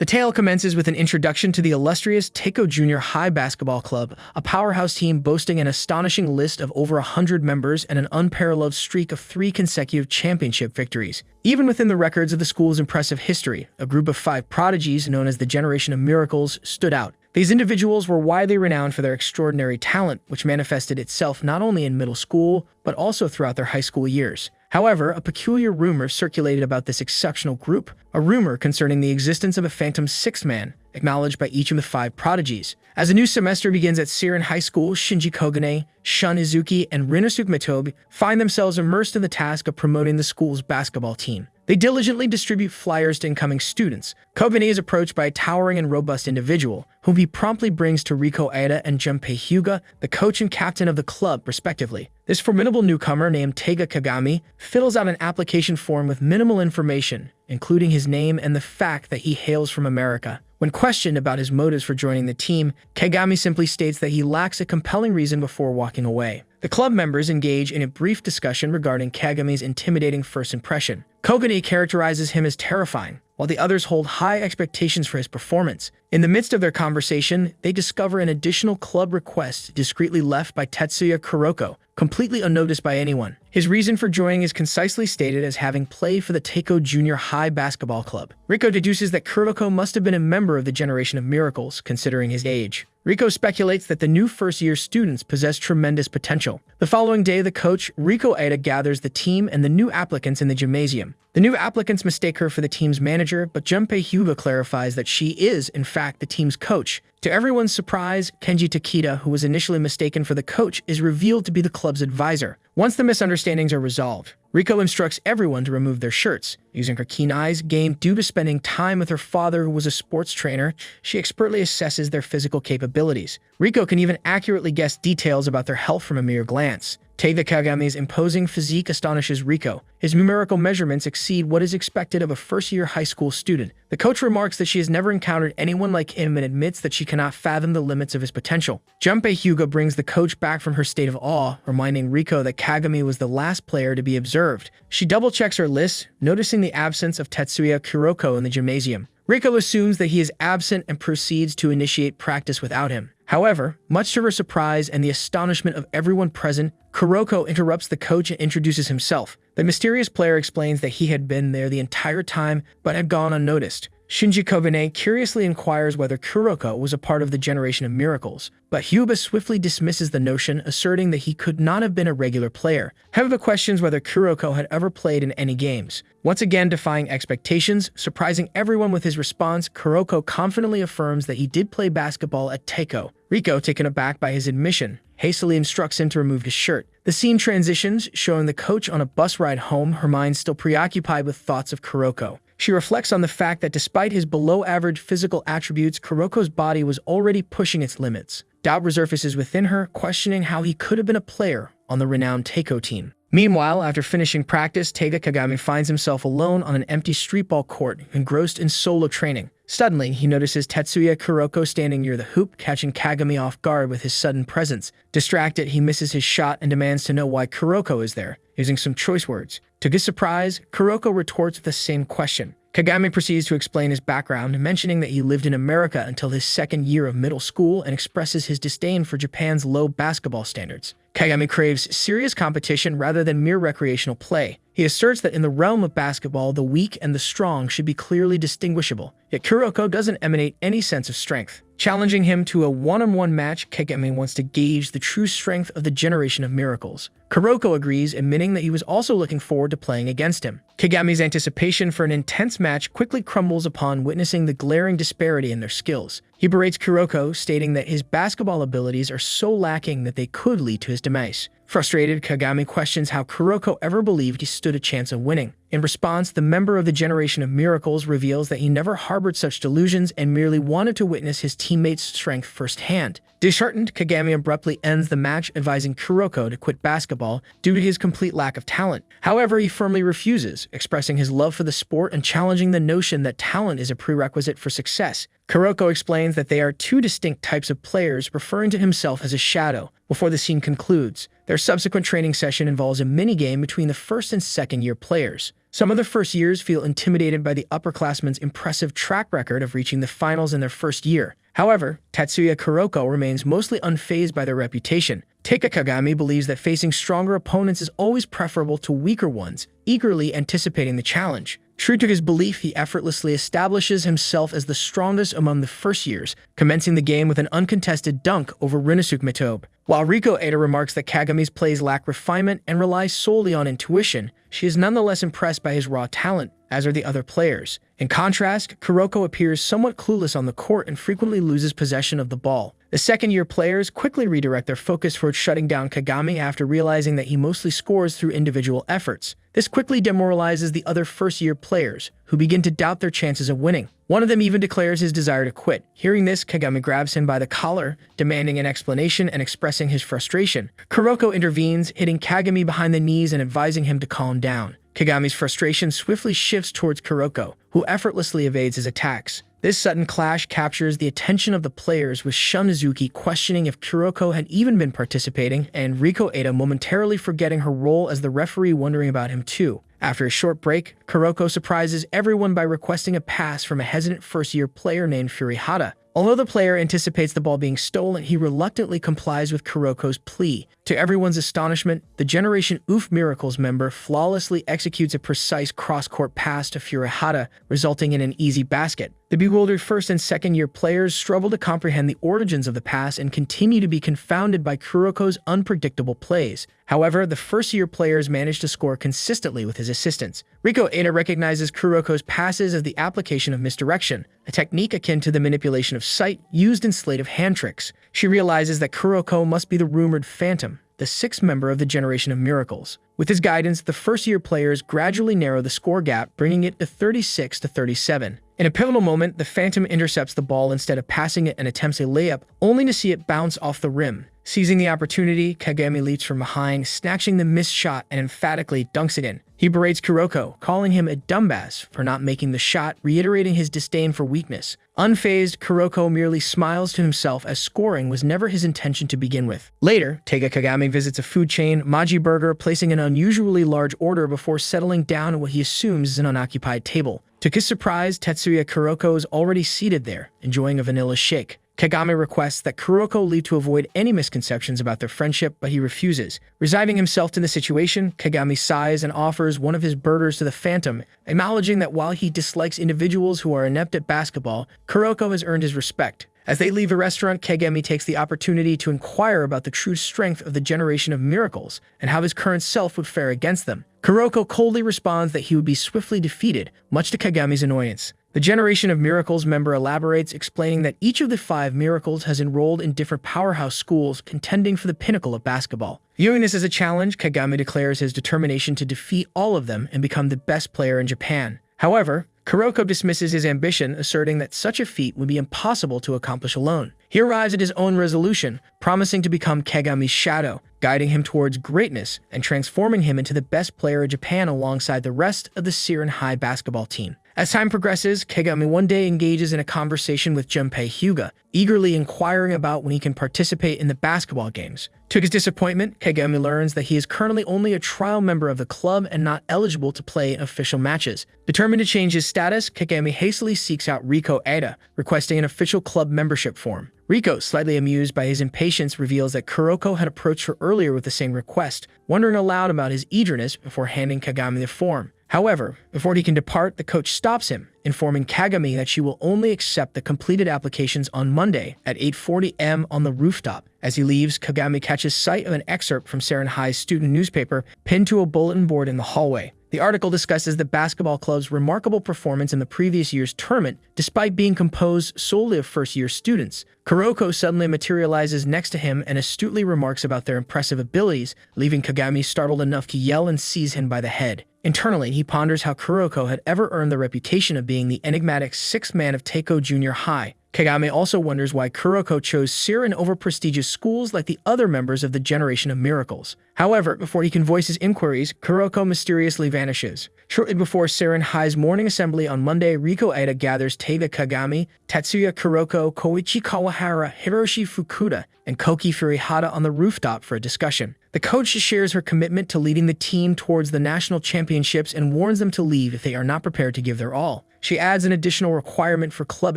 The tale commences with an introduction to the illustrious Teiko Junior High Basketball Club, a powerhouse team boasting an astonishing list of over 100 members and an unparalleled streak of 3 consecutive championship victories. Even within the records of the school's impressive history, a group of 5 prodigies known as the Generation of Miracles stood out. These individuals were widely renowned for their extraordinary talent, which manifested itself not only in middle school, but also throughout their high school years. However, a peculiar rumor circulated about this exceptional group, a rumor concerning the existence of a phantom sixth man, acknowledged by each of the 5 prodigies. As the new semester begins at Seirin High School, Shinji Kogane, Shun Izuki, and Rinosuke Mitobi find themselves immersed in the task of promoting the school's basketball team. They diligently distribute flyers to incoming students. Kogane is approached by a towering and robust individual, whom he promptly brings to Riko Aida and Junpei Hyuga, the coach and captain of the club, respectively. This formidable newcomer, named Teiga Kagami, fills out an application form with minimal information, including his name and the fact that he hails from America. When questioned about his motives for joining the team, Kagami simply states that he lacks a compelling reason before walking away. The club members engage in a brief discussion regarding Kagami's intimidating first impression. Kogane characterizes him as terrifying, while the others hold high expectations for his performance. In the midst of their conversation, they discover an additional club request discreetly left by Tetsuya Kuroko, completely unnoticed by anyone. His reason for joining is concisely stated as having played for the Teiko Junior High Basketball Club. Riko deduces that Kuroko must have been a member of the Generation of Miracles, considering his age. Riko speculates that the new first-year students possess tremendous potential. The following day, the coach, Riko Aida, gathers the team and the new applicants in the gymnasium. The new applicants mistake her for the team's manager, but Junpei Hyuga clarifies that she is, in fact, the team's coach. To everyone's surprise, Kenji Takeda, who was initially mistaken for the coach, is revealed to be the club's advisor. Once the misunderstandings are resolved, Riko instructs everyone to remove their shirts. Using her keen eyes gained due to spending time with her father, who was a sports trainer, she expertly assesses their physical capabilities. Riko can even accurately guess details about their health from a mere glance. Teiga Kagami's imposing physique astonishes Riko. His numerical measurements exceed what is expected of a first-year high school student. The coach remarks that she has never encountered anyone like him and admits that she cannot fathom the limits of his potential. Junpei Hyuga brings the coach back from her state of awe, reminding Riko that Kagami was the last player to be observed. She double-checks her list, noticing the absence of Tetsuya Kuroko in the gymnasium. Riko assumes that he is absent and proceeds to initiate practice without him. However, much to her surprise and the astonishment of everyone present, Kuroko interrupts the coach and introduces himself. The mysterious player explains that he had been there the entire time but had gone unnoticed. Shinji Kogane curiously inquires whether Kuroko was a part of the Generation of Miracles, but Hyuga swiftly dismisses the notion, asserting that he could not have been a regular player. Hyuga questions whether Kuroko had ever played in any games. Once again defying expectations, surprising everyone with his response, Kuroko confidently affirms that he did play basketball at Teiko. Riko, taken aback by his admission, hastily instructs him to remove his shirt. The scene transitions, showing the coach on a bus ride home, her mind still preoccupied with thoughts of Kuroko. She reflects on the fact that despite his below-average physical attributes, Kuroko's body was already pushing its limits. Doubt resurfaces within her, questioning how he could have been a player on the renowned Teiko team. Meanwhile, after finishing practice, Teiga Kagami finds himself alone on an empty streetball court, engrossed in solo training. Suddenly, he notices Tetsuya Kuroko standing near the hoop, catching Kagami off guard with his sudden presence. Distracted, he misses his shot and demands to know why Kuroko is there, using some choice words. To his surprise, Kuroko retorts with the same question. Kagami proceeds to explain his background, mentioning that he lived in America until his second year of middle school and expresses his disdain for Japan's low basketball standards. Kagami craves serious competition rather than mere recreational play. He asserts that in the realm of basketball, the weak and the strong should be clearly distinguishable, yet Kuroko doesn't emanate any sense of strength. Challenging him to a one-on-one match, Kagami wants to gauge the true strength of the Generation of Miracles. Kuroko agrees, admitting that he was also looking forward to playing against him. Kagami's anticipation for an intense match quickly crumbles upon witnessing the glaring disparity in their skills. He berates Kuroko, stating that his basketball abilities are so lacking that they could lead to his demise. Frustrated, Kagami questions how Kuroko ever believed he stood a chance of winning. In response, the member of the Generation of Miracles reveals that he never harbored such delusions and merely wanted to witness his teammates' strength firsthand. Disheartened, Kagami abruptly ends the match, advising Kuroko to quit basketball due to his complete lack of talent. However, he firmly refuses, expressing his love for the sport and challenging the notion that talent is a prerequisite for success. Kuroko explains that they are 2 distinct types of players, referring to himself as a shadow. Before the scene concludes, their subsequent training session involves a minigame between the first and second year players. Some of the first years feel intimidated by the upperclassmen's impressive track record of reaching the finals in their first year. However, Tatsuya Kuroko remains mostly unfazed by their reputation. Teika Kagami believes that facing stronger opponents is always preferable to weaker ones, eagerly anticipating the challenge. True to his belief, he effortlessly establishes himself as the strongest among the first years, commencing the game with an uncontested dunk over Rinosuke Mitobe. While Riko Ada remarks that Kagami's plays lack refinement and rely solely on intuition, she is nonetheless impressed by his raw talent, as are the other players. In contrast, Kuroko appears somewhat clueless on the court and frequently loses possession of the ball. The second-year players quickly redirect their focus towards shutting down Kagami after realizing that he mostly scores through individual efforts. This quickly demoralizes the other first-year players, who begin to doubt their chances of winning. One of them even declares his desire to quit. Hearing this, Kagami grabs him by the collar, demanding an explanation and expressing his frustration. Kuroko intervenes, hitting Kagami behind the knees and advising him to calm down. Kagami's frustration swiftly shifts towards Kuroko, who effortlessly evades his attacks. This sudden clash captures the attention of the players, with Shunizuki questioning if Kuroko had even been participating, and Riko Ada momentarily forgetting her role as the referee, wondering about him too. After a short break, Kuroko surprises everyone by requesting a pass from a hesitant first-year player named Furihata. Although the player anticipates the ball being stolen, he reluctantly complies with Kuroko's plea. To everyone's astonishment, the Generation Oof Miracles member flawlessly executes a precise cross-court pass to Furihata, resulting in an easy basket. The bewildered first and second-year players struggle to comprehend the origins of the pass and continue to be confounded by Kuroko's unpredictable plays. However, the first-year players manage to score consistently with his assistance. Riko Ada recognizes Kuroko's passes as the application of misdirection, a technique akin to the manipulation of sight used in sleight of hand tricks. She realizes that Kuroko must be the rumored Phantom, the sixth member of the Generation of Miracles. With his guidance, the first-year players gradually narrow the score gap, bringing it to 36-37. In a pivotal moment, the Phantom intercepts the ball instead of passing it and attempts a layup, only to see it bounce off the rim. Seizing the opportunity, Kagami leaps from behind, snatching the missed shot and emphatically dunks it in. He berates Kuroko, calling him a dumbass for not making the shot, reiterating his disdain for weakness. Unfazed, Kuroko merely smiles to himself, as scoring was never his intention to begin with. Later, Teika Kagami visits a food chain, Maji Burger, placing an unusually large order before settling down at what he assumes is an unoccupied table. To his surprise, Tetsuya Kuroko is already seated there, enjoying a vanilla shake. Kagami requests that Kuroko leave to avoid any misconceptions about their friendship, but he refuses. Resigning himself to the situation, Kagami sighs and offers one of his burgers to the Phantom, acknowledging that while he dislikes individuals who are inept at basketball, Kuroko has earned his respect. As they leave the restaurant, Kagami takes the opportunity to inquire about the true strength of the Generation of Miracles and how his current self would fare against them. Kuroko coldly responds that he would be swiftly defeated, much to Kagami's annoyance. The Generation of Miracles member elaborates, explaining that each of the 5 miracles has enrolled in different powerhouse schools, contending for the pinnacle of basketball. Viewing this as a challenge, Kagami declares his determination to defeat all of them and become the best player in Japan. However, Kuroko dismisses his ambition, asserting that such a feat would be impossible to accomplish alone. He arrives at his own resolution, promising to become Kagami's shadow, guiding him towards greatness and transforming him into the best player in Japan alongside the rest of the Seirin High basketball team. As time progresses, Kagami one day engages in a conversation with Junpei Hyuga, eagerly inquiring about when he can participate in the basketball games. To his disappointment, Kagami learns that he is currently only a trial member of the club and not eligible to play in official matches. Determined to change his status, Kagami hastily seeks out Riko Ada, requesting an official club membership form. Riko, slightly amused by his impatience, reveals that Kuroko had approached her earlier with the same request, wondering aloud about his eagerness before handing Kagami the form. However, before he can depart, the coach stops him, informing Kagami that she will only accept the completed applications on Monday at 8:40 am on the rooftop. As he leaves, Kagami catches sight of an excerpt from Seirin High's student newspaper pinned to a bulletin board in the hallway. The article discusses the basketball club's remarkable performance in the previous year's tournament, despite being composed solely of first-year students. Kuroko suddenly materializes next to him and astutely remarks about their impressive abilities, leaving Kagami startled enough to yell and seize him by the head. Internally, he ponders how Kuroko had ever earned the reputation of being the enigmatic sixth man of Teiko Junior High. Kagami also wonders why Kuroko chose Seirin over prestigious schools like the other members of the Generation of Miracles. However, before he can voice his inquiries, Kuroko mysteriously vanishes. Shortly before Seirin High's morning assembly on Monday, Riko Ada gathers Teika Kagami, Tatsuya Kuroko, Koichi Kawahara, Hiroshi Fukuda, and Koki Furihata on the rooftop for a discussion. The coach shares her commitment to leading the team towards the national championships and warns them to leave if they are not prepared to give their all. She adds an additional requirement for club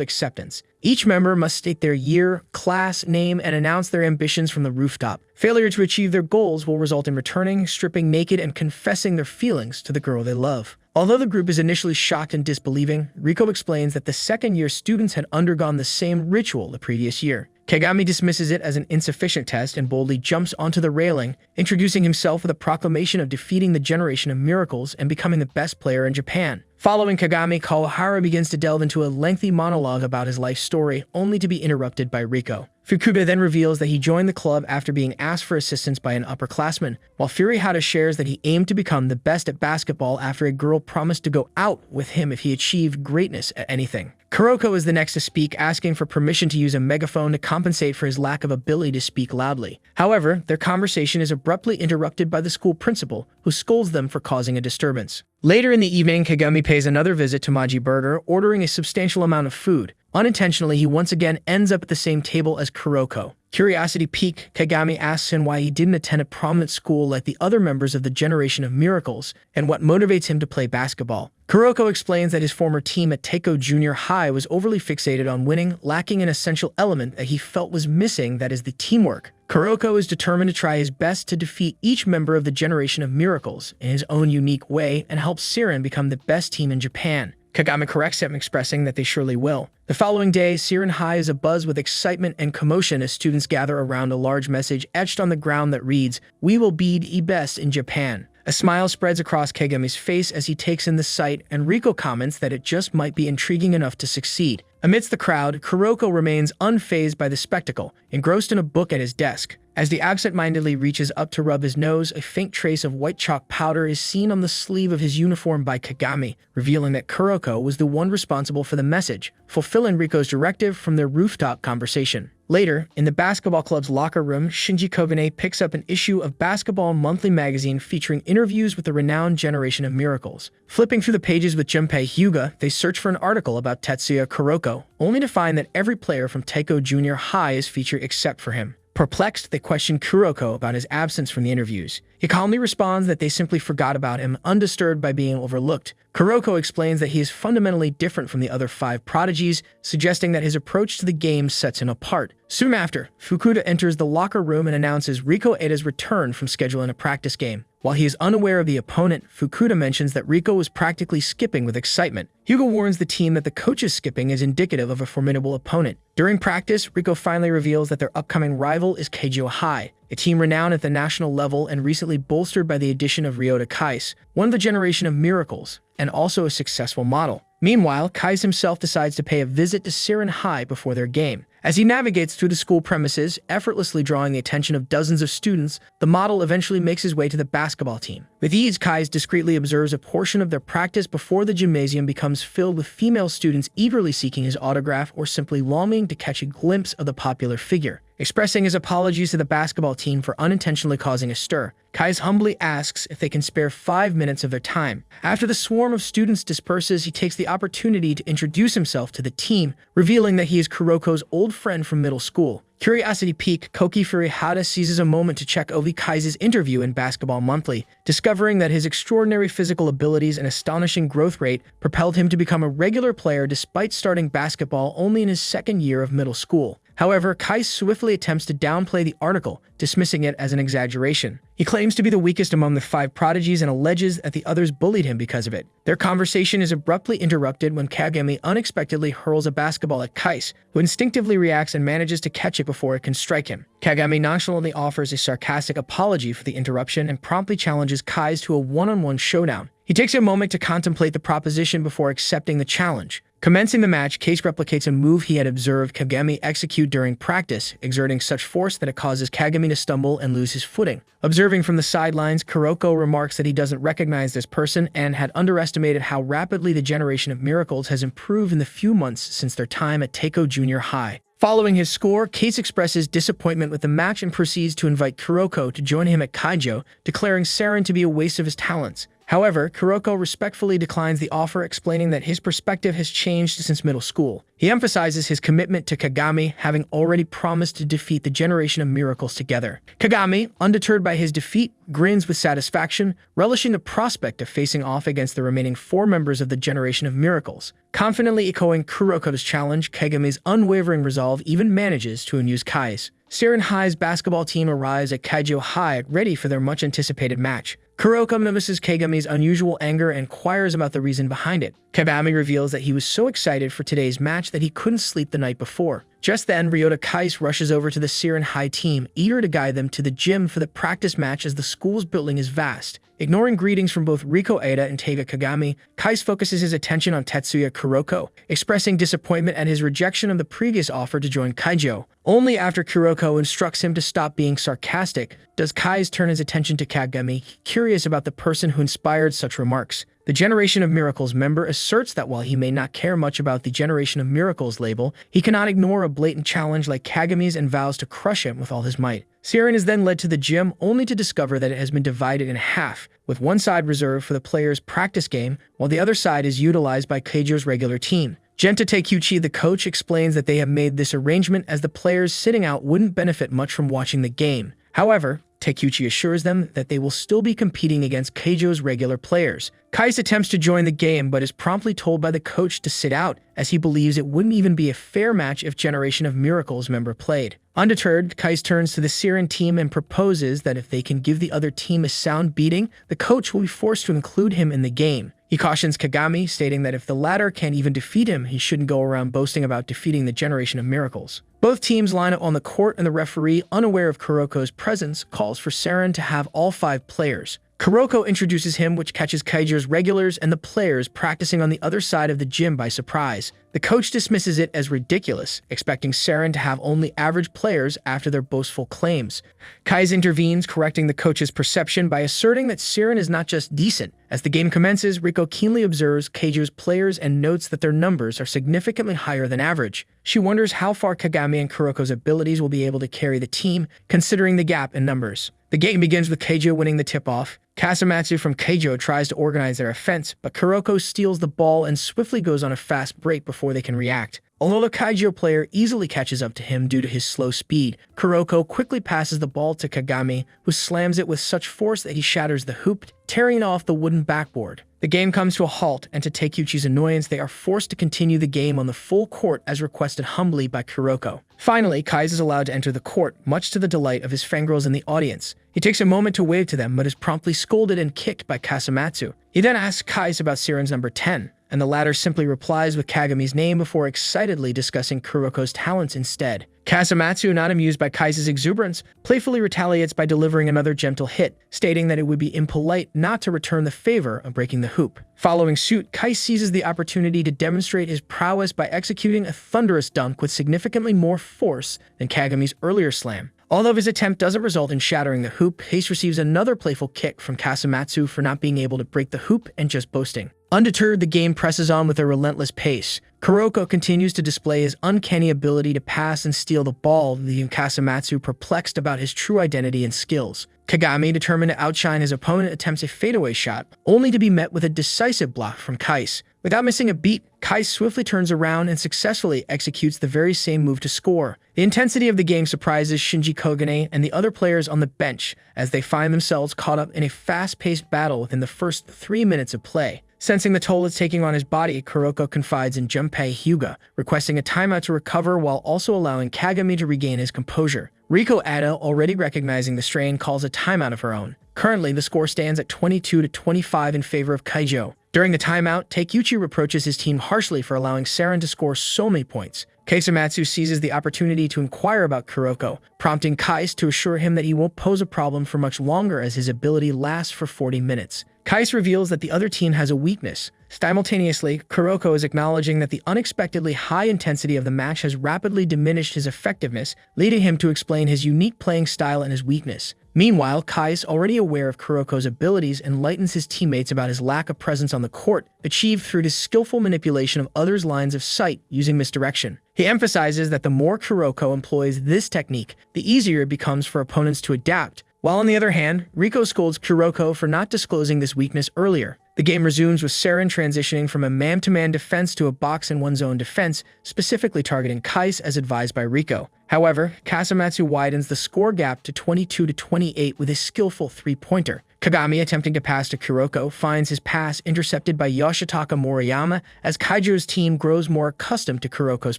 acceptance. Each member must state their year, class, name, and announce their ambitions from the rooftop. Failure to achieve their goals will result in returning, stripping naked, and confessing their feelings to the girl they love. Although the group is initially shocked and disbelieving, Riko explains that the second-year students had undergone the same ritual the previous year. Kagami dismisses it as an insufficient test and boldly jumps onto the railing, introducing himself with a proclamation of defeating the generation of miracles and becoming the best player in Japan. Following Kagami, Kawahara begins to delve into a lengthy monologue about his life story, only to be interrupted by Riko. Fukuda then reveals that he joined the club after being asked for assistance by an upperclassman, while Furihata shares that he aimed to become the best at basketball after a girl promised to go out with him if he achieved greatness at anything. Kuroko is the next to speak, asking for permission to use a megaphone to compensate for his lack of ability to speak loudly. However, their conversation is abruptly interrupted by the school principal, who scolds them for causing a disturbance. Later in the evening, Kagami pays another visit to Maji Burger, ordering a substantial amount of food. Unintentionally, he once again ends up at the same table as Kuroko. Curiosity piqued, Kagami asks him why he didn't attend a prominent school like the other members of the Generation of Miracles, and what motivates him to play basketball. Kuroko explains that his former team at Teiko Junior High was overly fixated on winning, lacking an essential element that he felt was missing, that is the teamwork. Kuroko is determined to try his best to defeat each member of the Generation of Miracles in his own unique way and help Siren become the best team in Japan. Kagami corrects him, expressing that they surely will. The following day, Siren High is abuzz with excitement and commotion as students gather around a large message etched on the ground that reads, "We will be the best in Japan." A smile spreads across Kagami's face as he takes in the sight, and Riko comments that it just might be intriguing enough to succeed. Amidst the crowd, Kuroko remains unfazed by the spectacle, engrossed in a book at his desk. As he absent-mindedly reaches up to rub his nose, a faint trace of white chalk powder is seen on the sleeve of his uniform by Kagami, revealing that Kuroko was the one responsible for the message, fulfilling Riko's directive from their rooftop conversation. Later, in the basketball club's locker room, Shinji Kogane picks up an issue of Basketball Monthly magazine featuring interviews with the renowned Generation of Miracles. Flipping through the pages with Junpei Hyuga, they search for an article about Tetsuya Kuroko, only to find that every player from Teiko Junior High is featured except for him. Perplexed, they question Kuroko about his absence from the interviews. He calmly responds that they simply forgot about him, undisturbed by being overlooked. Kuroko explains that he is fundamentally different from the other 5 prodigies, suggesting that his approach to the game sets him apart. Soon after, Fukuda enters the locker room and announces Riko Eda's return from scheduling a practice game. While he is unaware of the opponent, Fukuda mentions that Riko was practically skipping with excitement. Hyuga warns the team that the coach's skipping is indicative of a formidable opponent. During practice, Riko finally reveals that their upcoming rival is Keijo High, a team renowned at the national level and recently bolstered by the addition of Ryota Kais, one of the Generation of Miracles, and also a successful model. Meanwhile, Kais himself decides to pay a visit to Siren High before their game. As he navigates through the school premises, effortlessly drawing the attention of dozens of students, the model eventually makes his way to the basketball team. With ease, Kais discreetly observes a portion of their practice before the gymnasium becomes filled with female students eagerly seeking his autograph or simply longing to catch a glimpse of the popular figure. Expressing his apologies to the basketball team for unintentionally causing a stir, Kais humbly asks if they can spare 5 minutes of their time. After the swarm of students disperses, he takes the opportunity to introduce himself to the team, revealing that he is Kuroko's old friend from middle school. Curiosity piqued, Koki Furihata seizes a moment to check over Kai's interview in Basketball Monthly, discovering that his extraordinary physical abilities and astonishing growth rate propelled him to become a regular player despite starting basketball only in his second year of middle school. However, Kai swiftly attempts to downplay the article, dismissing it as an exaggeration. He claims to be the weakest among the 5 prodigies and alleges that the others bullied him because of it. Their conversation is abruptly interrupted when Kagami unexpectedly hurls a basketball at Kais, who instinctively reacts and manages to catch it before it can strike him. Kagami nonchalantly offers a sarcastic apology for the interruption and promptly challenges Kais to a one-on-one showdown. He takes a moment to contemplate the proposition before accepting the challenge. Commencing the match, Case replicates a move he had observed Kagami execute during practice, exerting such force that it causes Kagami to stumble and lose his footing. Observing from the sidelines, Kuroko remarks that he doesn't recognize this person and had underestimated how rapidly the Generation of Miracles has improved in the few months since their time at Teiko Junior High. Following his score, Case expresses disappointment with the match and proceeds to invite Kuroko to join him at Kaijo, declaring Saren to be a waste of his talents. However, Kuroko respectfully declines the offer, explaining that his perspective has changed since middle school. He emphasizes his commitment to Kagami, having already promised to defeat the Generation of Miracles together. Kagami, undeterred by his defeat, grins with satisfaction, relishing the prospect of facing off against the remaining 4 members of the Generation of Miracles. Confidently echoing Kuroko's challenge, Kagami's unwavering resolve even manages to amuse Kai's. Seirin High's basketball team arrives at Kaijo High, ready for their much-anticipated match. Kuroko notices Kagami's unusual anger and inquires about the reason behind it. Kagami reveals that he was so excited for today's match that he couldn't sleep the night before. Just then, Ryota Kais rushes over to the Seirin High team, eager to guide them to the gym for the practice match as the school's building is vast. Ignoring greetings from both Riko Ada and Teiga Kagami, Kais focuses his attention on Tetsuya Kuroko, expressing disappointment at his rejection of the previous offer to join Kaijo. Only after Kuroko instructs him to stop being sarcastic does Kais turn his attention to Kagami, curious about the person who inspired such remarks. The Generation of Miracles member asserts that while he may not care much about the Generation of Miracles label, he cannot ignore a blatant challenge like Kagami's and vows to crush him with all his might. Seirin is then led to the gym, only to discover that it has been divided in half, with one side reserved for the players' practice game, while the other side is utilized by Keijo's regular team. Genta Takeuchi, the coach, explains that they have made this arrangement as the players sitting out wouldn't benefit much from watching the game. However, Takeuchi assures them that they will still be competing against Keijo's regular players. Kais attempts to join the game but is promptly told by the coach to sit out, as he believes it wouldn't even be a fair match if Generation of Miracles member played. Undeterred, Kais turns to the Seirin team and proposes that if they can give the other team a sound beating, the coach will be forced to include him in the game. He cautions Kagami, stating that if the latter can't even defeat him, he shouldn't go around boasting about defeating the Generation of Miracles. Both teams line up on the court, and the referee, unaware of Kuroko's presence, calls for Seirin to have all 5 players. Kuroko introduces him, which catches Kaijo's regulars and the players practicing on the other side of the gym by surprise. The coach dismisses it as ridiculous, expecting Seirin to have only average players after their boastful claims. Kais intervenes, correcting the coach's perception by asserting that Seirin is not just decent. As the game commences, Riko keenly observes Keijo's players and notes that their numbers are significantly higher than average. She wonders how far Kagami and Kuroko's abilities will be able to carry the team, considering the gap in numbers. The game begins with Keijo winning the tip-off. Kasamatsu from Keijo tries to organize their offense, but Kuroko steals the ball and swiftly goes on a fast break before they can react. Although the Keijo player easily catches up to him due to his slow speed, Kuroko quickly passes the ball to Kagami, who slams it with such force that he shatters the hoop, tearing off the wooden backboard. The game comes to a halt, and to Takeuchi's annoyance, they are forced to continue the game on the full court as requested humbly by Kuroko. Finally, Kais is allowed to enter the court, much to the delight of his fangirls in the audience. He takes a moment to wave to them, but is promptly scolded and kicked by Kasamatsu. He then asks Kais about Seirin's number 10, and the latter simply replies with Kagami's name before excitedly discussing Kuroko's talents instead. Kasamatsu, not amused by Kais's exuberance, playfully retaliates by delivering another gentle hit, stating that it would be impolite not to return the favor of breaking the hoop. Following suit, Kais seizes the opportunity to demonstrate his prowess by executing a thunderous dunk with significantly more force than Kagami's earlier slam. Although his attempt doesn't result in shattering the hoop, Kais receives another playful kick from Kasamatsu for not being able to break the hoop and just boasting. Undeterred, the game presses on with a relentless pace. Kuroko continues to display his uncanny ability to pass and steal the ball, leaving Kasamatsu perplexed about his true identity and skills. Kagami, determined to outshine his opponent, attempts a fadeaway shot, only to be met with a decisive block from Kais. Without missing a beat, Kais swiftly turns around and successfully executes the very same move to score. The intensity of the game surprises Shinji Kogane and the other players on the bench as they find themselves caught up in a fast-paced battle within the first 3 minutes of play. Sensing the toll it's taking on his body, Kuroko confides in Junpei Hyuga, requesting a timeout to recover while also allowing Kagami to regain his composure. Riko Ada, already recognizing the strain, calls a timeout of her own. Currently, the score stands at 22-25 in favor of Keijo. During the timeout, Takeuchi reproaches his team harshly for allowing Seirin to score so many points. Kasamatsu seizes the opportunity to inquire about Kuroko, prompting Kais to assure him that he won't pose a problem for much longer as his ability lasts for 40 minutes. Kais reveals that the other team has a weakness. Simultaneously, Kuroko is acknowledging that the unexpectedly high intensity of the match has rapidly diminished his effectiveness, leading him to explain his unique playing style and his weakness. Meanwhile, Kais, already aware of Kuroko's abilities, enlightens his teammates about his lack of presence on the court, achieved through his skillful manipulation of others' lines of sight using misdirection. He emphasizes that the more Kuroko employs this technique, the easier it becomes for opponents to adapt, While on the other hand, Riko scolds Kuroko for not disclosing this weakness earlier. The game resumes with Saren transitioning from a man-to-man defense to a box-in-one-zone defense, specifically targeting Kais as advised by Riko. However, Kasamatsu widens the score gap to 22-28 with a skillful three-pointer. Kagami, attempting to pass to Kuroko, finds his pass intercepted by Yoshitaka Moriyama as Kaijo's team grows more accustomed to Kuroko's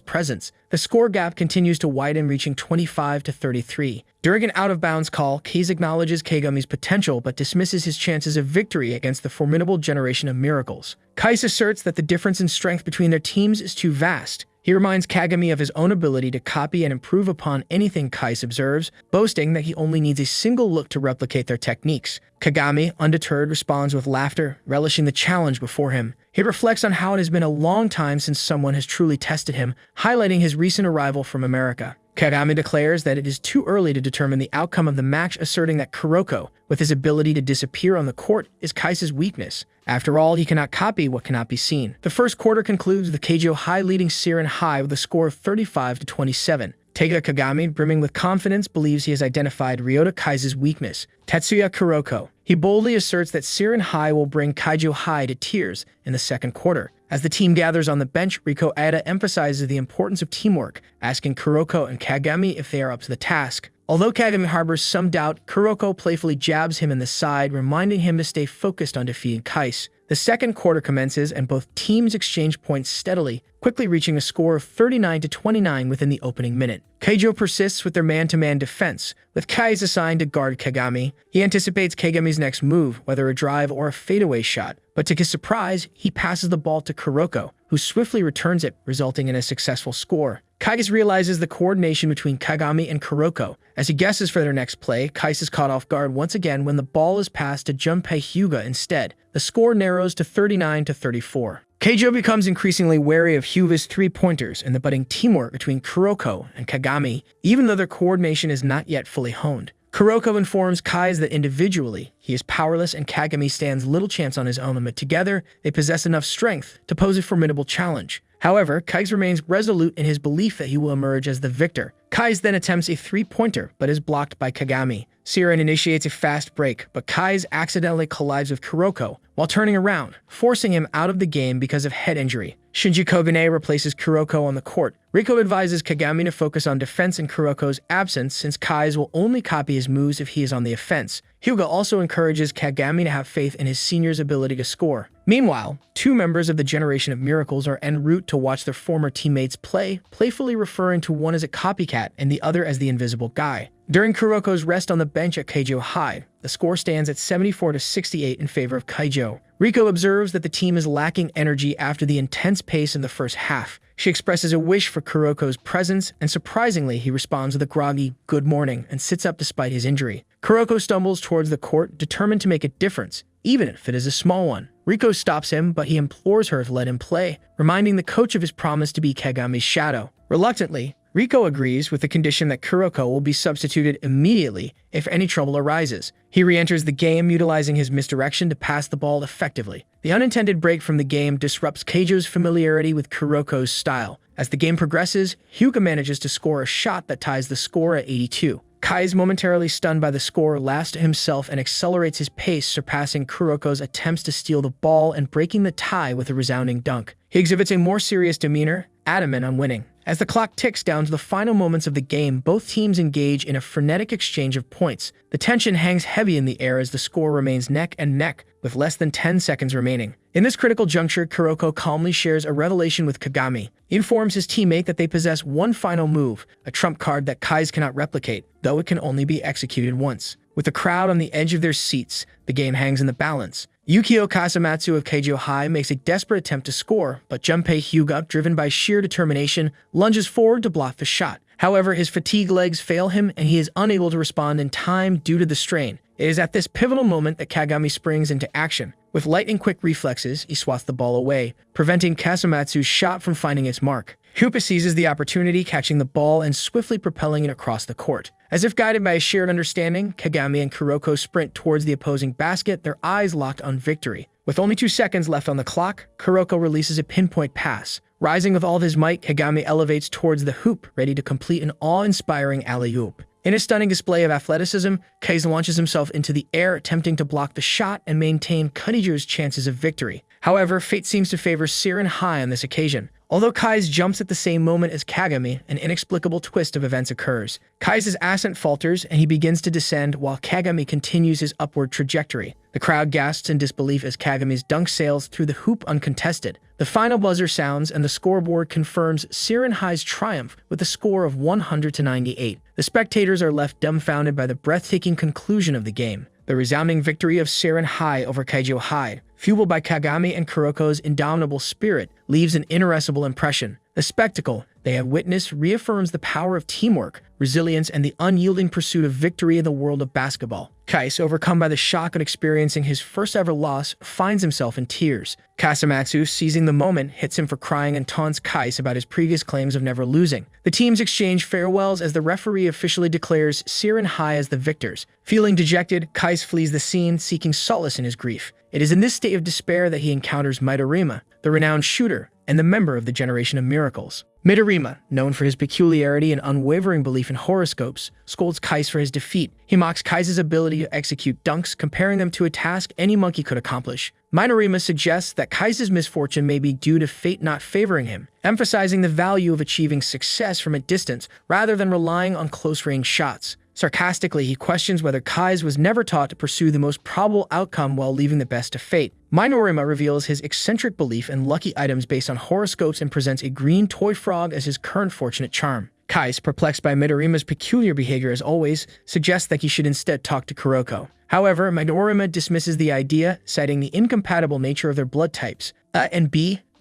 presence. The score gap continues to widen, reaching 25-33. During an out-of-bounds call, Kais acknowledges Kagami's potential but dismisses his chances of victory against the formidable generation of miracles. Kais asserts that the difference in strength between their teams is too vast. He reminds Kagami of his own ability to copy and improve upon anything Kais observes, boasting that he only needs a single look to replicate their techniques. Kagami, undeterred, responds with laughter, relishing the challenge before him. He reflects on how it has been a long time since someone has truly tested him, highlighting his recent arrival from America. Kagami declares that it is too early to determine the outcome of the match, asserting that Kuroko, with his ability to disappear on the court, is Kais's weakness. After all, he cannot copy what cannot be seen. The first quarter concludes with Keijo High leading Seirin High with a score of 35-27. Teiga Kagami, brimming with confidence, believes he has identified Ryota Kais's weakness, Tetsuya Kuroko. He boldly asserts that Seirin High will bring Keijo High to tears in the second quarter. As the team gathers on the bench, Riko Ada emphasizes the importance of teamwork, asking Kuroko and Kagami if they are up to the task. Although Kagami harbors some doubt, Kuroko playfully jabs him in the side, reminding him to stay focused on defeating Kais. The second quarter commences and both teams exchange points steadily, quickly reaching a score of 39-29 within the opening minute. Keijo persists with their man-to-man defense, with Kais assigned to guard Kagami. He anticipates Kagami's next move, whether a drive or a fadeaway shot, but to his surprise, he passes the ball to Kuroko, who swiftly returns it, resulting in a successful score. Kais realizes the coordination between Kagami and Kuroko. As he guesses for their next play, Kais is caught off guard once again when the ball is passed to Junpei Hyuga instead. The score narrows to 39-34. Keijo becomes increasingly wary of Hyuga's three-pointers and the budding teamwork between Kuroko and Kagami, even though their coordination is not yet fully honed. Kuroko informs Kais that individually, he is powerless and Kagami stands little chance on his own, but together, they possess enough strength to pose a formidable challenge. However, Kais remains resolute in his belief that he will emerge as the victor. Kais then attempts a three-pointer, but is blocked by Kagami. Seirin initiates a fast break, but Kais accidentally collides with Kuroko while turning around, forcing him out of the game because of head injury. Shinji Kogane replaces Kuroko on the court. Riko advises Kagami to focus on defense in Kuroko's absence, since Kais will only copy his moves if he is on the offense. Hyuga also encourages Kagami to have faith in his senior's ability to score. Meanwhile, two members of the Generation of Miracles are en route to watch their former teammates play, playfully referring to one as a copycat and the other as the invisible guy. During Kuroko's rest on the bench at Keijo High, the score stands at 74-68 in favor of Keijo. Riko observes that the team is lacking energy after the intense pace in the first half. She expresses a wish for Kuroko's presence, and surprisingly, he responds with a groggy "good morning" and sits up despite his injury. Kuroko stumbles towards the court, determined to make a difference, even if it is a small one. Riko stops him, but he implores her to let him play, reminding the coach of his promise to be Kagami's shadow. Reluctantly, Riko agrees with the condition that Kuroko will be substituted immediately if any trouble arises. He re-enters the game, utilizing his misdirection to pass the ball effectively. The unintended break from the game disrupts Keijo's familiarity with Kuroko's style. As the game progresses, Hyuga manages to score a shot that ties the score at 82. Kais, momentarily stunned by the score, laughs to himself and accelerates his pace, surpassing Kuroko's attempts to steal the ball and breaking the tie with a resounding dunk. He exhibits a more serious demeanor, adamant on winning. As the clock ticks down to the final moments of the game, both teams engage in a frenetic exchange of points. The tension hangs heavy in the air as the score remains neck and neck, with less than 10 seconds remaining. In this critical juncture, Kuroko calmly shares a revelation with Kagami. He informs his teammate that they possess one final move, a trump card that Kais cannot replicate, though it can only be executed once. With the crowd on the edge of their seats, the game hangs in the balance. Yukio Kasamatsu of Keijo High makes a desperate attempt to score, but Junpei Hyuga, driven by sheer determination, lunges forward to block the shot. However, his fatigued legs fail him and he is unable to respond in time due to the strain. It is at this pivotal moment that Kagami springs into action. With lightning-quick reflexes, he swats the ball away, preventing Kasamatsu's shot from finding its mark. Hyuga seizes the opportunity, catching the ball and swiftly propelling it across the court. As if guided by a shared understanding, Kagami and Kuroko sprint towards the opposing basket, their eyes locked on victory. With only 2 seconds left on the clock, Kuroko releases a pinpoint pass. Rising with all of his might, Kagami elevates towards the hoop, ready to complete an awe-inspiring alley-oop. In a stunning display of athleticism, Kais launches himself into the air, attempting to block the shot and maintain Kaiju's chances of victory. However, fate seems to favor Siren Hai on this occasion. Although Kais jumps at the same moment as Kagami, an inexplicable twist of events occurs. Kais' ascent falters and he begins to descend while Kagami continues his upward trajectory. The crowd gasps in disbelief as Kagami's dunk sails through the hoop uncontested. The final buzzer sounds and the scoreboard confirms Siren Hai's triumph with a score of 100-98. The spectators are left dumbfounded by the breathtaking conclusion of the game. The resounding victory of Siren Hai over Kaijo Hai, fueled by Kagami and Kuroko's indomitable spirit, leaves an irrepressible impression. The spectacle they have witnessed reaffirms the power of teamwork, resilience, and the unyielding pursuit of victory in the world of basketball. Kais, overcome by the shock of experiencing his first ever loss, finds himself in tears. Kasamatsu, seizing the moment, hits him for crying and taunts Kais about his previous claims of never losing. The teams exchange farewells as the referee officially declares Siren Hai as the victors. Feeling dejected, Kais flees the scene, seeking solace in his grief. It is in this state of despair that he encounters Midorima, the renowned shooter and the member of the Generation of Miracles. Midorima, known for his peculiarity and unwavering belief in horoscopes, scolds Kais for his defeat. He mocks Kais' ability to execute dunks, comparing them to a task any monkey could accomplish. Midorima suggests that Kais' misfortune may be due to fate not favoring him, emphasizing the value of achieving success from a distance rather than relying on close-range shots. Sarcastically, he questions whether Kais was never taught to pursue the most probable outcome while leaving the best to fate. Midorima reveals his eccentric belief in lucky items based on horoscopes and presents a green toy frog as his current fortunate charm. Kais, perplexed by Midorima's peculiar behavior as always, suggests that he should instead talk to Kuroko. However, Midorima dismisses the idea, citing the incompatible nature of their blood types.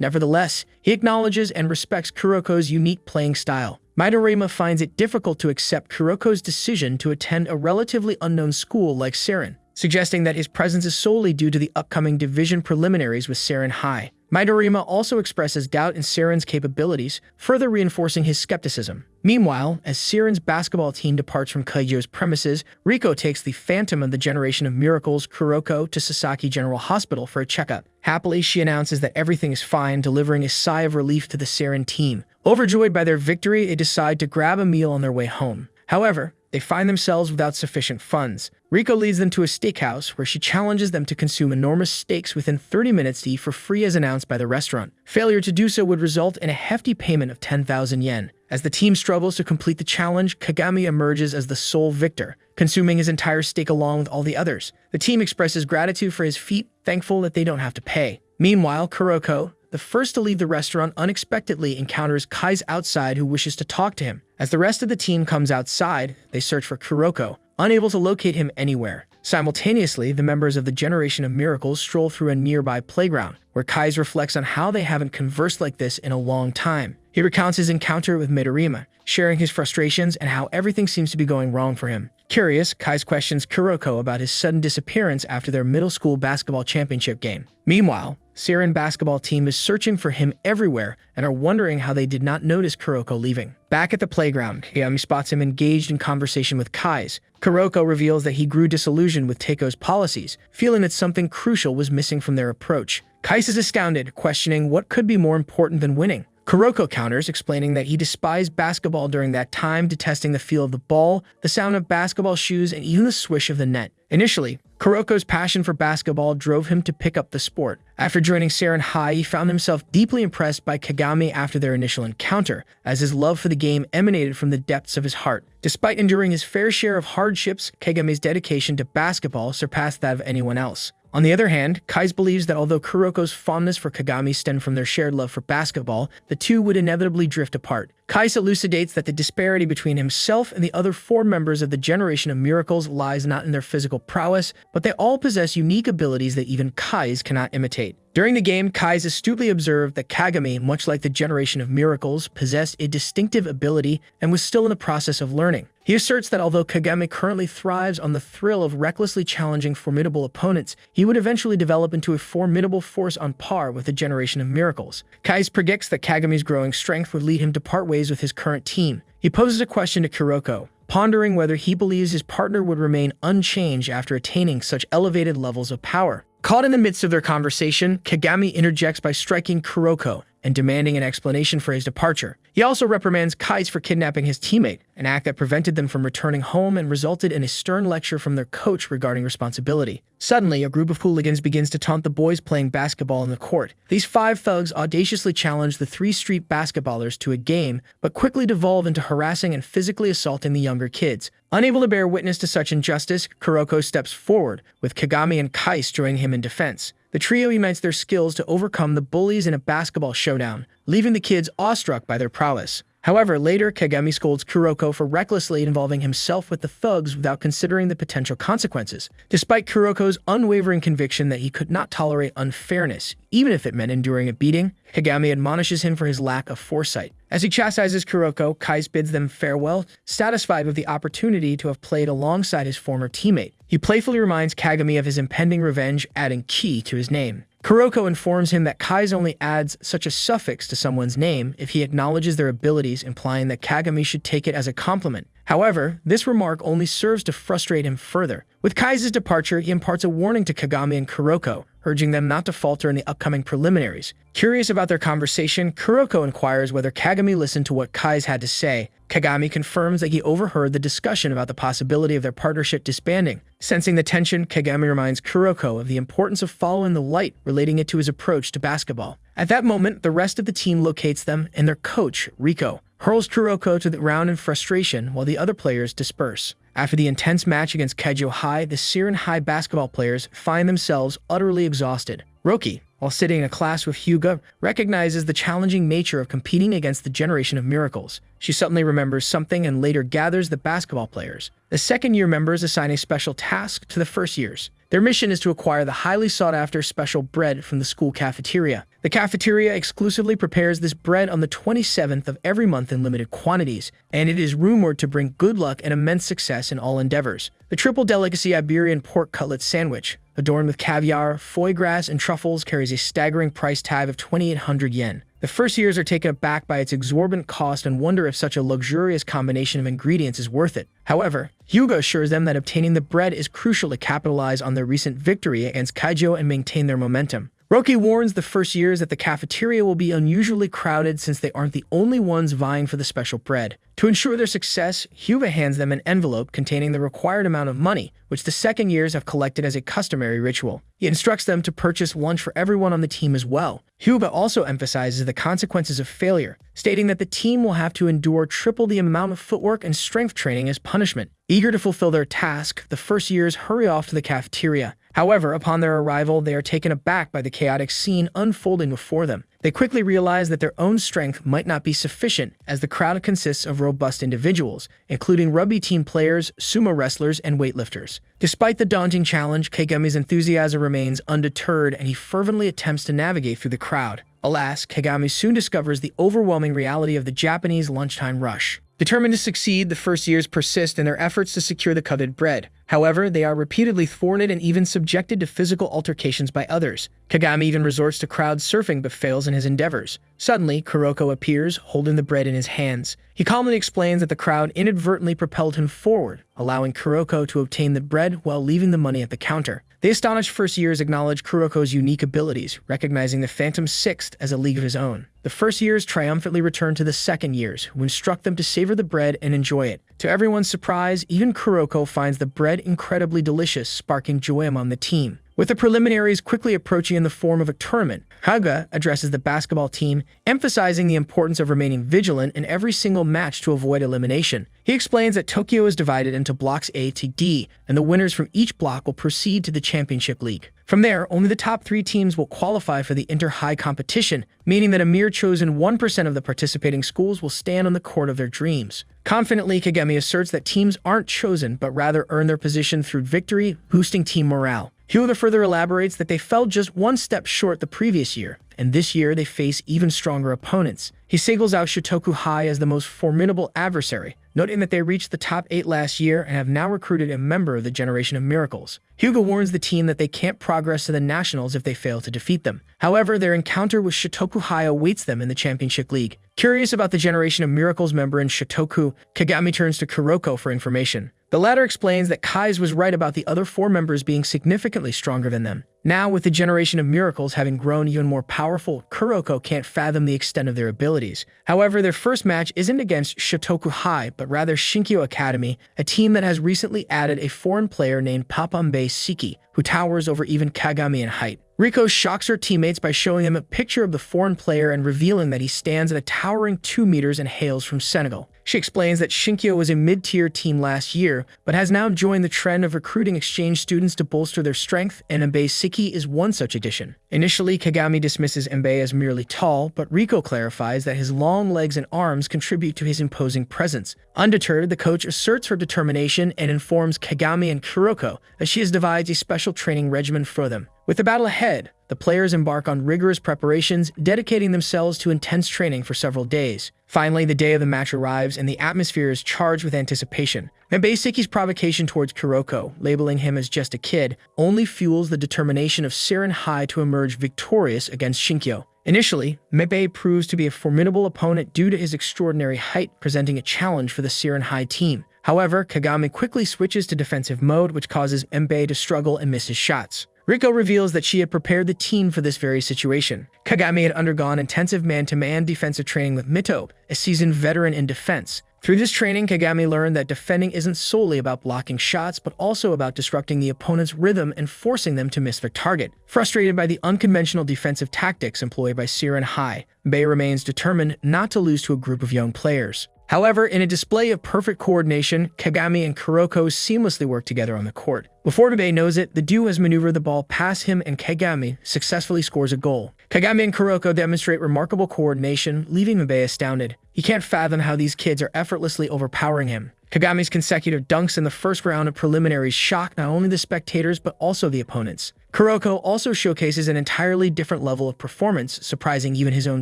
Nevertheless, he acknowledges and respects Kuroko's unique playing style. Midorima finds it difficult to accept Kuroko's decision to attend a relatively unknown school like Siren, suggesting that his presence is solely due to the upcoming division preliminaries with Siren Hai. Midorima also expresses doubt in Siren's capabilities, further reinforcing his skepticism. Meanwhile, as Siren's basketball team departs from Kaijo's premises, Riko takes the phantom of the Generation of Miracles, Kuroko, to Sasaki General Hospital for a checkup. Happily, she announces that everything is fine, delivering a sigh of relief to the Siren team. Overjoyed by their victory, they decide to grab a meal on their way home. However, they find themselves without sufficient funds. Riko leads them to a steakhouse where she challenges them to consume enormous steaks within 30 minutes to eat for free as announced by the restaurant. Failure to do so would result in a hefty payment of 10,000 yen. As the team struggles to complete the challenge, Kagami emerges as the sole victor, consuming his entire steak along with all the others. The team expresses gratitude for his feat, thankful that they don't have to pay. Meanwhile, Kuroko, the first to leave the restaurant, unexpectedly encounters Kais outside who wishes to talk to him. As the rest of the team comes outside, they search for Kuroko, unable to locate him anywhere. Simultaneously, the members of the Generation of Miracles stroll through a nearby playground, where Kais reflects on how they haven't conversed like this in a long time. He recounts his encounter with Midorima, sharing his frustrations and how everything seems to be going wrong for him. Curious, Kais questions Kuroko about his sudden disappearance after their middle school basketball championship game. Meanwhile, Siren basketball team is searching for him everywhere and are wondering how they did not notice Kuroko leaving. Back at the playground, Kagami spots him engaged in conversation with Kais. Kuroko reveals that he grew disillusioned with Teiko's policies, feeling that something crucial was missing from their approach. Kais is astounded, questioning what could be more important than winning. Kuroko counters, explaining that he despised basketball during that time, detesting the feel of the ball, the sound of basketball shoes, and even the swish of the net. Initially, Kuroko's passion for basketball drove him to pick up the sport. After joining Siren Hai, he found himself deeply impressed by Kagami after their initial encounter, as his love for the game emanated from the depths of his heart. Despite enduring his fair share of hardships, Kagami's dedication to basketball surpassed that of anyone else. On the other hand, Kais believes that although Kuroko's fondness for Kagami stemmed from their shared love for basketball, the two would inevitably drift apart. Kais elucidates that the disparity between himself and the other four members of the Generation of Miracles lies not in their physical prowess, but they all possess unique abilities that even Kais cannot imitate. During the game, Kais astutely observed that Kagami, much like the Generation of Miracles, possessed a distinctive ability and was still in the process of learning. He asserts that although Kagami currently thrives on the thrill of recklessly challenging formidable opponents, he would eventually develop into a formidable force on par with the Generation of Miracles. Kais predicts that Kagami's growing strength would lead him to part ways with his current team. He poses a question to Kuroko, pondering whether he believes his partner would remain unchanged after attaining such elevated levels of power. Caught in the midst of their conversation, Kagami interjects by striking Kuroko, and demanding an explanation for his departure. He also reprimands Kais for kidnapping his teammate, an act that prevented them from returning home and resulted in a stern lecture from their coach regarding responsibility. Suddenly, a group of hooligans begins to taunt the boys playing basketball in the court. These 5 thugs audaciously challenge the 3 street basketballers to a game, but quickly devolve into harassing and physically assaulting the younger kids. Unable to bear witness to such injustice, Kuroko steps forward, with Kagami and Kais joining him in defense. The trio unites their skills to overcome the bullies in a basketball showdown, leaving the kids awestruck by their prowess. However, later, Kagami scolds Kuroko for recklessly involving himself with the thugs without considering the potential consequences. Despite Kuroko's unwavering conviction that he could not tolerate unfairness, even if it meant enduring a beating, Kagami admonishes him for his lack of foresight. As he chastises Kuroko, Kais bids them farewell, satisfied with the opportunity to have played alongside his former teammate. He playfully reminds Kagami of his impending revenge, adding Ki to his name. Kuroko informs him that Kais only adds such a suffix to someone's name if he acknowledges their abilities, implying that Kagami should take it as a compliment. However, this remark only serves to frustrate him further. With Kais' departure, he imparts a warning to Kagami and Kuroko, urging them not to falter in the upcoming preliminaries. Curious about their conversation, Kuroko inquires whether Kagami listened to what Kais had to say. Kagami confirms that he overheard the discussion about the possibility of their partnership disbanding. Sensing the tension, Kagami reminds Kuroko of the importance of following the light, relating it to his approach to basketball. At that moment, the rest of the team locates them, and their coach, Riko, hurls Kuroko to the ground in frustration while the other players disperse. After the intense match against Keijo High, the Siren High basketball players find themselves utterly exhausted. Roki, while sitting in a class with Hyuga, recognizes the challenging nature of competing against the Generation of Miracles. She suddenly remembers something and later gathers the basketball players. The second-year members assign a special task to the first years. Their mission is to acquire the highly sought-after special bread from the school cafeteria. The cafeteria exclusively prepares this bread on the 27th of every month in limited quantities, and it is rumored to bring good luck and immense success in all endeavors. The triple delicacy Iberian pork cutlet sandwich, adorned with caviar, foie gras, and truffles, carries a staggering price tag of 2,800 yen. The first years are taken aback by its exorbitant cost and wonder if such a luxurious combination of ingredients is worth it. However, Hyuga assures them that obtaining the bread is crucial to capitalize on their recent victory against Keijo and maintain their momentum. Roki warns the first years that the cafeteria will be unusually crowded since they aren't the only ones vying for the special bread. To ensure their success, Hyuga hands them an envelope containing the required amount of money, which the second years have collected as a customary ritual. He instructs them to purchase lunch for everyone on the team as well. Hyuga also emphasizes the consequences of failure, stating that the team will have to endure triple the amount of footwork and strength training as punishment. Eager to fulfill their task, the first years hurry off to the cafeteria. However, upon their arrival, they are taken aback by the chaotic scene unfolding before them. They quickly realize that their own strength might not be sufficient, as the crowd consists of robust individuals, including rugby team players, sumo wrestlers, and weightlifters. Despite the daunting challenge, Kagami's enthusiasm remains undeterred, and he fervently attempts to navigate through the crowd. Alas, Kagami soon discovers the overwhelming reality of the Japanese lunchtime rush. Determined to succeed, the first years persist in their efforts to secure the coveted bread. However, they are repeatedly thwarted and even subjected to physical altercations by others. Kagami even resorts to crowd surfing but fails in his endeavors. Suddenly, Kuroko appears, holding the bread in his hands. He calmly explains that the crowd inadvertently propelled him forward, allowing Kuroko to obtain the bread while leaving the money at the counter. The astonished first years acknowledge Kuroko's unique abilities, recognizing the Phantom Sixth as a league of his own. The first years triumphantly return to the second years, who instruct them to savor the bread and enjoy it. To everyone's surprise, even Kuroko finds the bread incredibly delicious, sparking joy among the team. With the preliminaries quickly approaching in the form of a tournament, Haga addresses the basketball team, emphasizing the importance of remaining vigilant in every single match to avoid elimination. He explains that Tokyo is divided into blocks A to D, and the winners from each block will proceed to the championship league. From there, only the top 3 teams will qualify for the inter-high competition, meaning that a mere chosen 1% of the participating schools will stand on the court of their dreams. Confidently, Kagami asserts that teams aren't chosen, but rather earn their position through victory, boosting team morale. Hyuga further elaborates that they fell just one step short the previous year, and this year they face even stronger opponents. He singles out Shotoku High as the most formidable adversary, noting that they reached the top 8 last year and have now recruited a member of the Generation of Miracles. Hyuga warns the team that they can't progress to the Nationals if they fail to defeat them. However, their encounter with Shotoku High awaits them in the Championship League. Curious about the Generation of Miracles member in Shotoku, Kagami turns to Kuroko for information. The latter explains that Kai's was right about the other 4 members being significantly stronger than them. Now, with the generation of miracles having grown even more powerful, Kuroko can't fathom the extent of their abilities. However, their first match isn't against Shotoku High, but rather Shinkyo Academy, a team that has recently added a foreign player named Papambe Siki, who towers over even Kagami in height. Riko shocks her teammates by showing them a picture of the foreign player and revealing that he stands at a towering 2 meters and hails from Senegal. She explains that Shinkyo was a mid-tier team last year, but has now joined the trend of recruiting exchange students to bolster their strength, and Mbe Siki is one such addition. Initially, Kagami dismisses Mbe as merely tall, but Riko clarifies that his long legs and arms contribute to his imposing presence. Undeterred, the coach asserts her determination and informs Kagami and Kuroko that she has devised a special training regimen for them. With the battle ahead, the players embark on rigorous preparations, dedicating themselves to intense training for several days. Finally, the day of the match arrives and the atmosphere is charged with anticipation. Mbe Siki's provocation towards Kuroko, labeling him as just a kid, only fuels the determination of Siren High to emerge victorious against Shinkyo. Initially, Mbe proves to be a formidable opponent due to his extraordinary height, presenting a challenge for the Siren High team. However, Kagami quickly switches to defensive mode, which causes Mbe to struggle and miss his shots. Riko reveals that she had prepared the team for this very situation. Kagami had undergone intensive man-to-man defensive training with Mito, a seasoned veteran in defense. Through this training, Kagami learned that defending isn't solely about blocking shots, but also about disrupting the opponent's rhythm and forcing them to miss their target. Frustrated by the unconventional defensive tactics employed by Siren High, Mbe remains determined not to lose to a group of young players. However, in a display of perfect coordination, Kagami and Kuroko seamlessly work together on the court. Before Mbe knows it, the duo has maneuvered the ball past him and Kagami successfully scores a goal. Kagami and Kuroko demonstrate remarkable coordination, leaving Mbe astounded. He can't fathom how these kids are effortlessly overpowering him. Kagami's consecutive dunks in the first round of preliminaries shock not only the spectators but also the opponents. Kuroko also showcases an entirely different level of performance, surprising even his own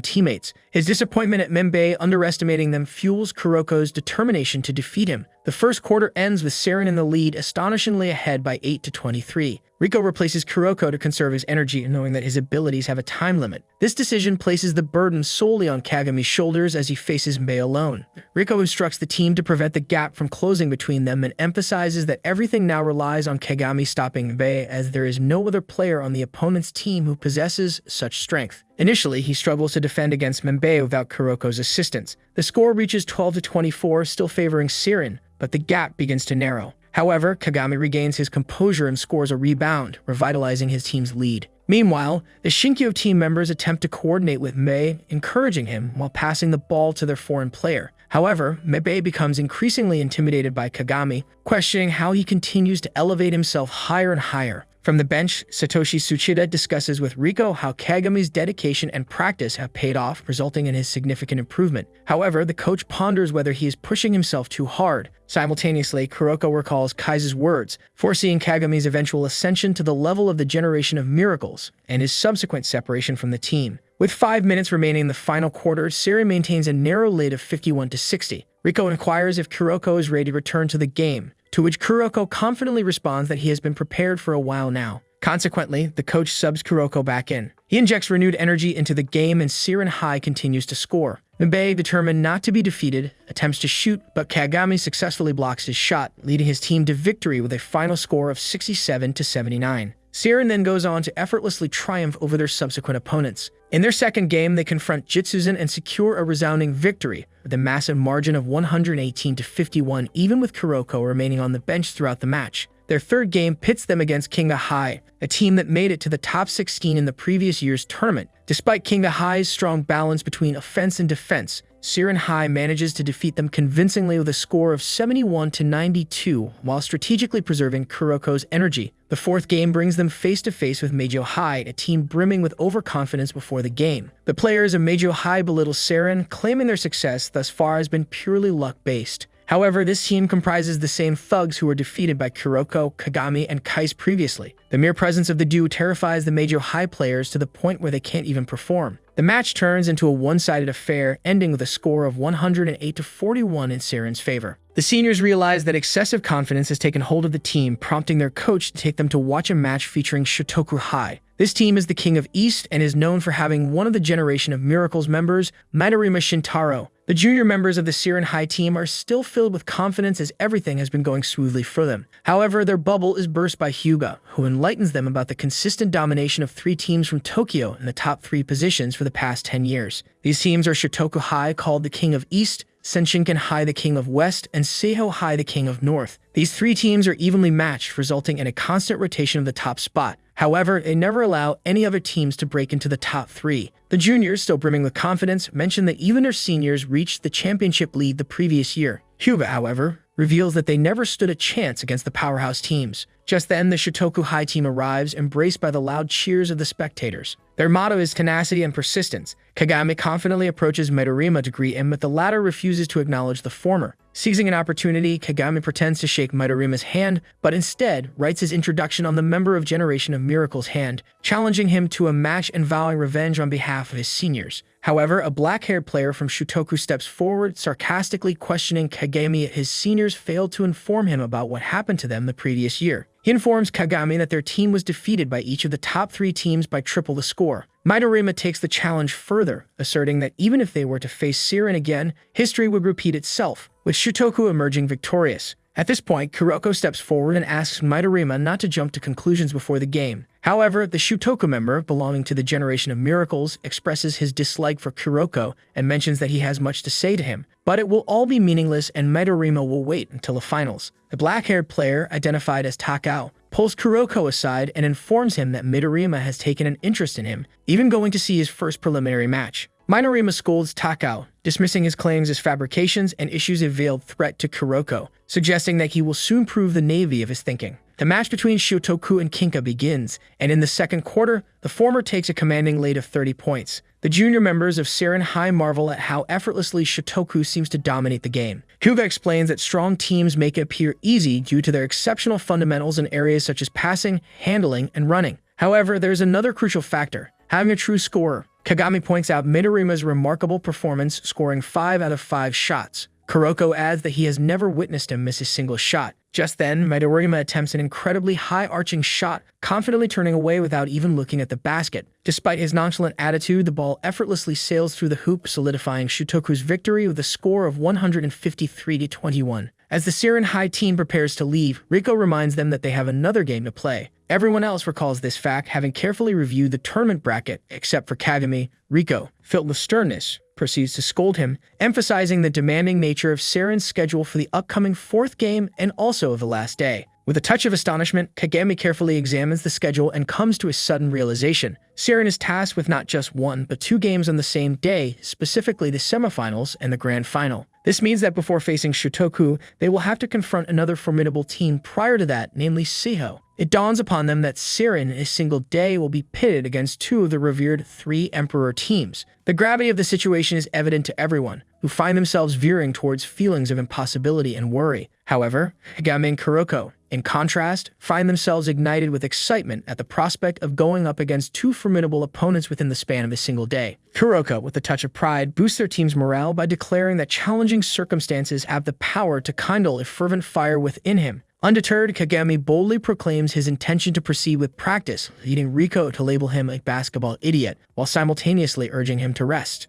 teammates. His disappointment at Mbe underestimating them fuels Kuroko's determination to defeat him. The first quarter ends with Siren in the lead, astonishingly ahead by 8-23. Riko replaces Kuroko to conserve his energy, knowing that his abilities have a time limit. This decision places the burden solely on Kagami's shoulders as he faces Mbe alone. Riko instructs the team to prevent the gap from closing between them and emphasizes that everything now relies on Kagami stopping Mbe, as there is no other player on the opponent's team who possesses such strength. Initially, he struggles to defend against Mbe without Kuroko's assistance. The score reaches 12-24, still favoring Siren, but the gap begins to narrow. However, Kagami regains his composure and scores a rebound, revitalizing his team's lead. Meanwhile, the Shinkyo team members attempt to coordinate with Mbe, encouraging him while passing the ball to their foreign player. However, Mbe becomes increasingly intimidated by Kagami, questioning how he continues to elevate himself higher and higher. From the bench, Satoshi Tsuchida discusses with Riko how Kagami's dedication and practice have paid off, resulting in his significant improvement. However, the coach ponders whether he is pushing himself too hard. Simultaneously, Kuroko recalls Kai's words, foreseeing Kagami's eventual ascension to the level of the generation of miracles, and his subsequent separation from the team. With 5 minutes remaining in the final quarter, Siren maintains a narrow lead of 51-60. Riko inquires if Kuroko is ready to return to the game, to which Kuroko confidently responds that he has been prepared for a while now. Consequently, the coach subs Kuroko back in. He injects renewed energy into the game and Siren High continues to score. Mbe, determined not to be defeated, attempts to shoot, but Kagami successfully blocks his shot, leading his team to victory with a final score of 67-79. Siren then goes on to effortlessly triumph over their subsequent opponents. In their second game, they confront Jitsuzan and secure a resounding victory, with a massive margin of 118-51, even with Kuroko remaining on the bench throughout the match. Their third game pits them against Kinga High, a team that made it to the top 16 in the previous year's tournament. Despite Kinga High's strong balance between offense and defense, Siren High manages to defeat them convincingly with a score of 71-92, while strategically preserving Kuroko's energy. The fourth game brings them face-to-face with Meijo High, a team brimming with overconfidence before the game. The players of Meijo High belittle Siren, claiming their success thus far has been purely luck-based. However, this team comprises the same thugs who were defeated by Kuroko, Kagami, and Kais previously. The mere presence of the duo terrifies the Meijo High players to the point where they can't even perform. The match turns into a one-sided affair, ending with a score of 108-41 in Siren's favor. The seniors realize that excessive confidence has taken hold of the team, prompting their coach to take them to watch a match featuring Shotoku High. This team is the King of East and is known for having one of the Generation of Miracles members, Midorima Shintaro. The junior members of the Siren High team are still filled with confidence as everything has been going smoothly for them. However, their bubble is burst by Hyuga, who enlightens them about the consistent domination of 3 teams from Tokyo in the top 3 positions for the past 10 years. These teams are Shotoku High, called the King of East, Senshinkan High, the King of West, and Seiho High, the King of North. These 3 teams are evenly matched, resulting in a constant rotation of the top spot. However, they never allow any other teams to break into the top 3. The juniors, still brimming with confidence, mention that even their seniors reached the championship lead the previous year. Hyuga, however, reveals that they never stood a chance against the powerhouse teams. Just then, the Shotoku High team arrives, embraced by the loud cheers of the spectators. Their motto is tenacity and persistence. Kagami confidently approaches Midorima to greet him, but the latter refuses to acknowledge the former. Seizing an opportunity, Kagami pretends to shake Midorima's hand, but instead writes his introduction on the member of Generation of Miracle's hand, challenging him to a match and vowing revenge on behalf of his seniors. However, a black-haired player from Shutoku steps forward, sarcastically questioning Kagami. His seniors failed to inform him about what happened to them the previous year. He informs Kagami that their team was defeated by each of the top 3 teams by triple the score. Midorima takes the challenge further, asserting that even if they were to face Siren again, history would repeat itself, with Shutoku emerging victorious. At this point, Kuroko steps forward and asks Midorima not to jump to conclusions before the game. However, the Shutoku member, belonging to the Generation of Miracles, expresses his dislike for Kuroko and mentions that he has much to say to him, but it will all be meaningless and Midorima will wait until the finals. The black-haired player, identified as Takao, pulls Kuroko aside and informs him that Midorima has taken an interest in him, even going to see his first preliminary match. Midorima scolds Takao, dismissing his claims as fabrications, and issues a veiled threat to Kuroko, suggesting that he will soon prove the naivety of his thinking. The match between Shotoku and Kinka begins, and in the second quarter, the former takes a commanding lead of 30 points. The junior members of Siren High marvel at how effortlessly Shotoku seems to dominate the game. Hyuga explains that strong teams make it appear easy due to their exceptional fundamentals in areas such as passing, handling, and running. However, there is another crucial factor: having a true scorer. Kagami points out Midorima's remarkable performance, scoring 5 out of 5 shots. Kuroko adds that he has never witnessed him miss a single shot. Just then, Midorima attempts an incredibly high-arching shot, confidently turning away without even looking at the basket. Despite his nonchalant attitude, the ball effortlessly sails through the hoop, solidifying Shutoku's victory with a score of 153-21. As the Siren High team prepares to leave, Riko reminds them that they have another game to play. Everyone else recalls this fact, having carefully reviewed the tournament bracket, except for Kagami. Riko, filled with sternness, proceeds to scold him, emphasizing the demanding nature of Siren's schedule for the upcoming 4th game and also of the last day. With a touch of astonishment, Kagami carefully examines the schedule and comes to a sudden realization. Siren is tasked with not just 1 but 2 games on the same day, specifically the semifinals and the grand final. This means that before facing Shutoku, they will have to confront another formidable team prior to that, namely Seiho. It dawns upon them that Siren in a single day will be pitted against 2 of the revered 3 Emperor teams. The gravity of the situation is evident to everyone, who find themselves veering towards feelings of impossibility and worry. However, Kagami and Kuroko, in contrast, find themselves ignited with excitement at the prospect of going up against 2 formidable opponents within the span of a single day. Kuroko, with a touch of pride, boosts their team's morale by declaring that challenging circumstances have the power to kindle a fervent fire within him. Undeterred, Kagami boldly proclaims his intention to proceed with practice, leading Riko to label him a basketball idiot, while simultaneously urging him to rest.